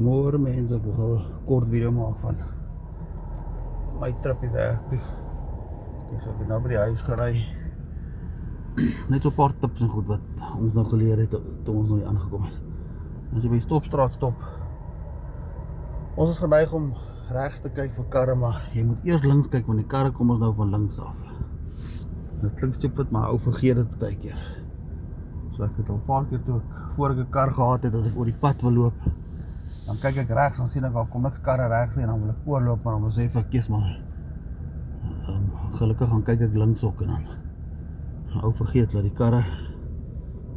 Môre mense, ek wil gou 'n kort video maak van my tripie werk toe. So ek het nou by die huis gery. Net so 'n paar tips en goed wat ons nou geleer het toe ons nou hier aangekom het. As jy by die stopstraat stop, ons is geneig om regs te kyk vir karre, maar jy moet eers links kyk, want die karre kom ons nou van links af. Dit klink stupid, maar ou vergeet dit baie keer. So ek het al 'n paar keer toe ek voor ek 'n kar gehad het, as ek oor die pad wil loop, dan kyk ek regs, dan sien ek al kom niks karre regs nie, en dan wil ek oorloop, maar dan besef ek, kies maar gelukkig gaan kyk ek links ook, en dan ou vergeet dat die karre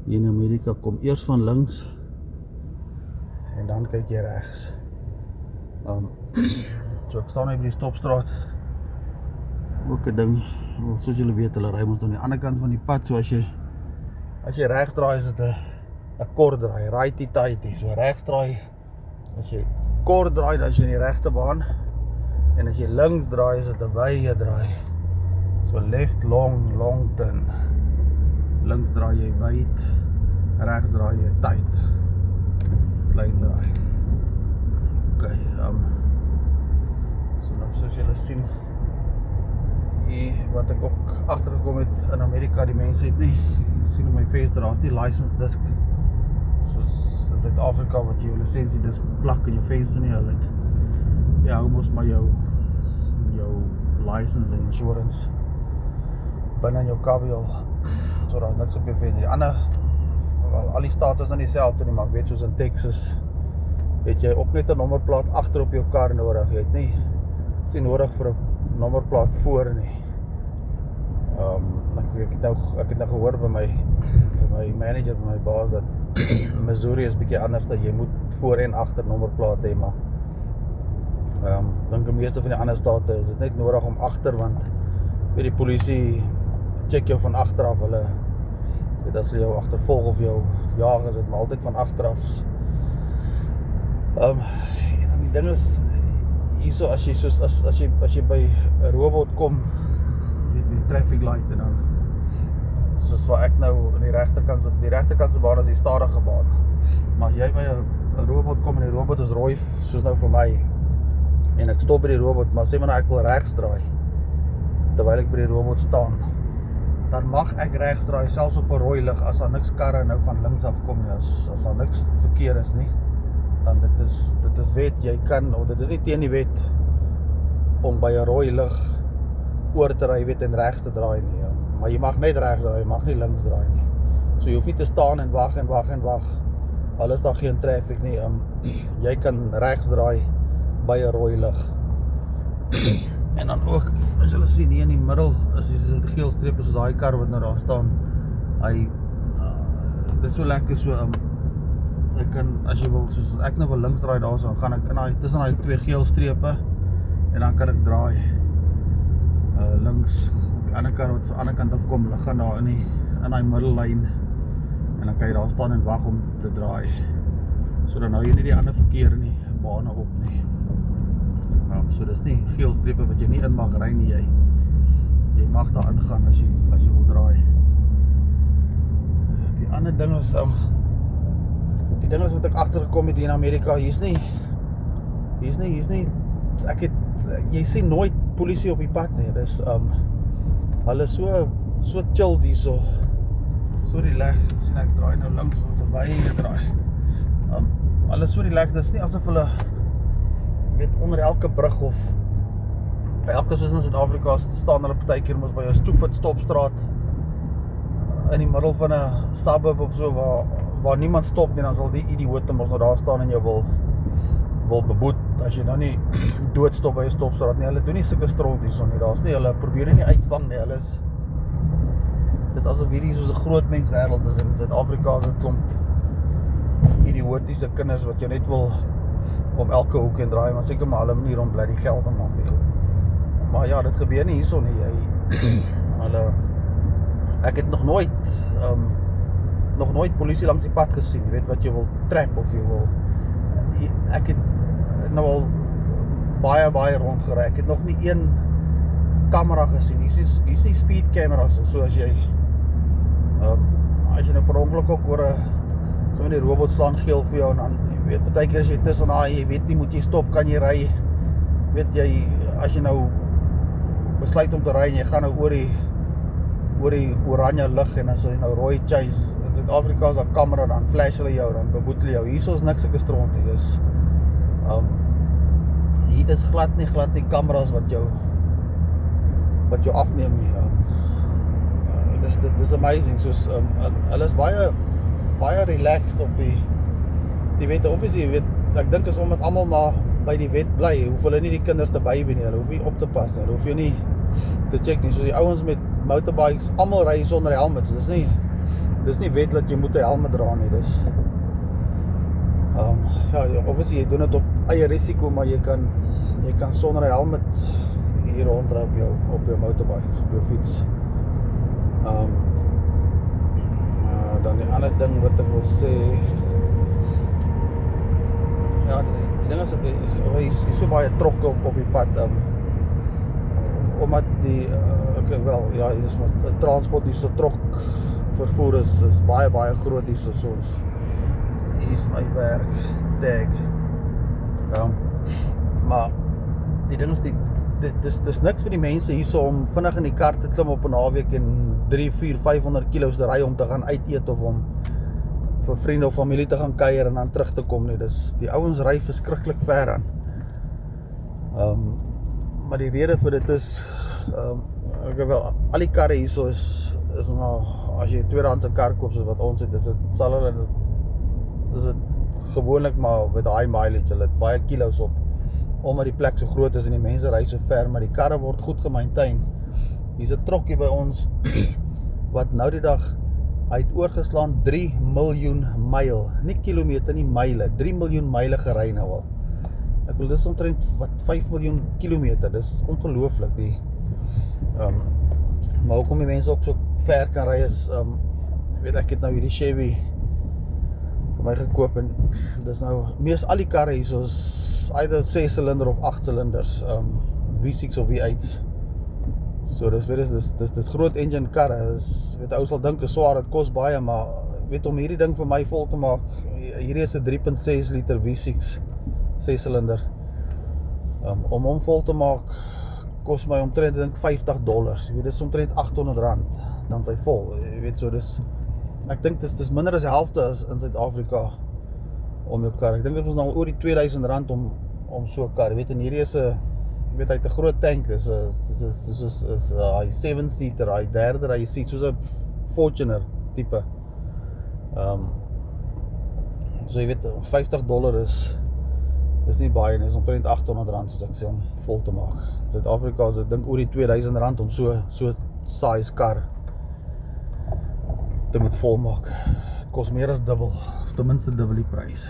hier in Amerika kom eers van links en dan kyk jy regs. So ek staan hier by die stopstraat, ook 'n ding, soos julle weet, hulle ry ons aan die ander kant van die pad, so as jy regs draai, is dit 'n kort draai, righty-tighty, so regs draai, as jy kort draai, dan is jy in die regte baan, en as jy links draai, is dit 'n wye draai, so left long, long turn, links draai jy wyd, regs draai jy tight, klein draai. Okay, so nou soos julle sien, hier wat ek ook agtergekom het in Amerika, die mense het nie, sien op my venster, daar is die license disk, soos in Suid-Afrika wat jy jou lisensie disk plak in jou venster nie, hulle het, ja, hoe moes maar jou license en insurance binne in jou kabel, so daar is niks op jou venster. Die ander, al die state is nou nie dieselfde nie, maar ek weet soos in Texas, het jy ook net 'n nommerplaat agter op jou kar nodig, jy het nie nodig vir 'n nommerplaat voor nie. Ek het nou gehoor by my manager, by my baas, dat Missouri is bietjie anders, dat jy moet voor en agter nommerplaat hê, maar dink die meeste van die ander state is dit net nodig om agter, want weet die polisie check jou van agteraf, hulle weet as hulle jou agtervolg of jou jaag, is dit maar altyd van agteraf. En dan die ding is, hierso as jy by 'n robot kom, weet die traffic light, en dan soos waar ek nou in die regterkantse baan is die stadige baan, maar as jy by 'n robot kom en die robot is rooi, soos nou vir my, en ek stop by die robot, maar sê maar nou ek wil regs draai, terwyl ek by die robot staan, dan mag ek regs draai, selfs op 'n rooi lig, as daar niks karre nou van links af kom nie, as daar niks verkeer is nie, dan dit is wet, jy kan, of dit is nie teen die wet, om by 'n rooi lig oor te ry, weet, en regs te draai nie, ja. Maar jy mag net regs draai, jy mag nie links draai nie, so jy hoef nie te staan en wag, al is daar geen traffic nie, jy kan regs draai, by 'n rooi lig. En dan ook, as julle sien hier in die middel, is die geel streep, soos daai kar wat nou daar staan, dit is so lekker, so, ek kan, as jy wil, soos ek nou wil links draai daar, so, dan gaan ek in tussen die twee geel strepe, en dan kan ek draai, links, op die ander kar wat van die ander kant af kom, hulle gaan daar in die middellyn, en dan kan jy daar staan en wag om te draai, so dan hou jy nie die ander verkeer in die bane op nie. So dis nie geel strepe wat jy nie in mag ry nie, jy mag daar ingaan as jy wil draai. Die ander ding is, die ding is wat ek agtergekom het hier in Amerika, hier is nie, jy sien nooit polisie op die pad nie, dis, hulle so chill die so relax, sien ek draai nou links, as 'n wye draai, hulle so relax, dis nie asof hulle, weet, onder elke brug of by elke, soos in Suid-Afrika staan hulle partykeer mos by 'n stupid stopstraat in die middel van 'n suburb of so, waar niemand stop nie, dan sal die idioote mos nou daar staan en jou wil beboet as jy nou nie doodstop by 'n stopstraat nie. Hulle doen nie sulke stront hierson nie, daar's nie, hulle probeer nie uitvang nie, hulle dis asof hierdie soos 'n groot mens wêreld is. In Suid-Afrika is dit klomp idiotiese kinders wat jy net wil om elke hoek en draai, maar seker maar hulle manier om bly die geld te maak nie goed. Maar ja, dit gebeur nie hierson nie, ek het nog nooit polisie langs die pad gesien, jy weet wat jy wil trap of jy wil, ek het nou al baie rondgery, ek het nog nie een kamera gesien, hier is nie speed cameras, so as jy nou per ongeluk ook oor 'n, so so die robot slaan geel vir jou en dan, jy weet, partykeer as jy tussen jy weet nie, moet jy stop, kan jy ry, weet jy, as jy nou besluit om te ry en jy gaan nou oor die oranje lig en as jy nou rooi chase, in Suid-Afrika is daar kamera, dan flash hulle jou, dan beboetel jou, hier is niks sulke stront nie, dis, hier is glad nie kameras wat jou afneem nie, dis amazing, soos, hulle is baie relaxed op die wette, obviously, jy weet, ek dink is omdat almal maar by die wet bly, hoef hulle nie die kinders te bybe nie, hulle hoef nie op te pas nie, hulle hoef jy nie te check nie, soos die ouens met motorbikes, almal ry sonder helmets, dis nie wet dat jy moet 'n helmet dra nie, dis, ja, obviously, jy doen dit op eie risiko, maar jy kan sonder 'n helmet hier rondry op jou motorbike, op jou fiets. Dan die ander ding wat ek wil sê, ja, die ding is, hier is so baie trokke op die pad, omdat die, ja, hier is transport, hier so trok vervoer is baie groot hier, soos ons, hier is my werk, tag, maar die ding is, dis niks vir die mense hier so om vinnig in die kar te klim op 'n naweek en 3, 4, 500 kilos te ry om te gaan uit eet of om vir vriende of familie te gaan kuier en dan terug te kom nie, die ouens ry verskriklik ver aan, maar die rede vir dit is, al die karre hier so is maar, as jy 'n tweedehandse kar koop soos wat ons het, is dit gewoonlik maar met high mileage, hulle het baie kilos op, omdat die plek so groot is en die mense ry so ver, maar die karre word goed gemaintain. Hier's 'n trokkie by ons, wat nou die dag, hy het oorgeslaan 3 miljoen myl, nie kilometer nie, myle, 3 miljoen myle gery nou al. Ek wil, dis omtrent, 5 miljoen kilometer, dis ongelooflik, maar hoekom die mense ook so ver kan ry is, weet ek het nou hierdie Chevy vir my gekoop en dis nou, mees al die karre hier soos either 6 cilinder of 8 cilinders, V6 of V8's, so dis groot engine karre, weet ou sal dink is swaar, dit kos baie, maar weet om hierdie ding vir my vol te maak, hierdie is 'n 3.6 liter V6, 6 cilinder, om hom vol te maak, kos my omtrent, ek dink $50, jy weet, dis omtrent R800, dan is hy vol, jy weet, so ek dink dis minder as die helfte as in Suid-Afrika om jou kar, ek dink dit was nou oor die R2000 om so 'n kar, jy weet, en hierdie is jy weet, hy het 'n groot tank, dis hy 7-seater, hy derde, hy seat, soos 'n Fortuner type, so jy weet, $50 is nie baie, dis omtrent R800, soos ek sê, om vol te maak. In Suid-Afrika is ek dink oor die R2000 om so size kar te moet volmaak. Het kos meer as dubbel, of ten minste dubbel die prys.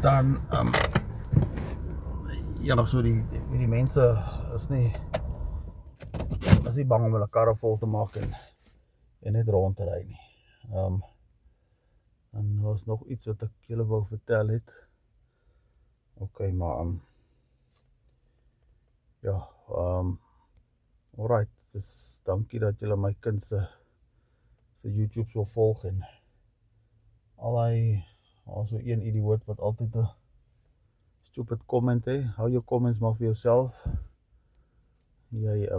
Dan, ja, so die mense is nie bang om hulle karre vol te maak en net rond te ry nie. En daar is nog iets wat ek julle wou vertel het. Okay, maar, ja, alright, dus dankie dat julle my kind se YouTube so volg en so een idioot wat altyd 'n stupid comment hou jou comments maar vir jouself. Jy,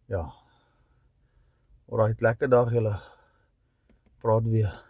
ja, alright, lekker dag julle, praat weer.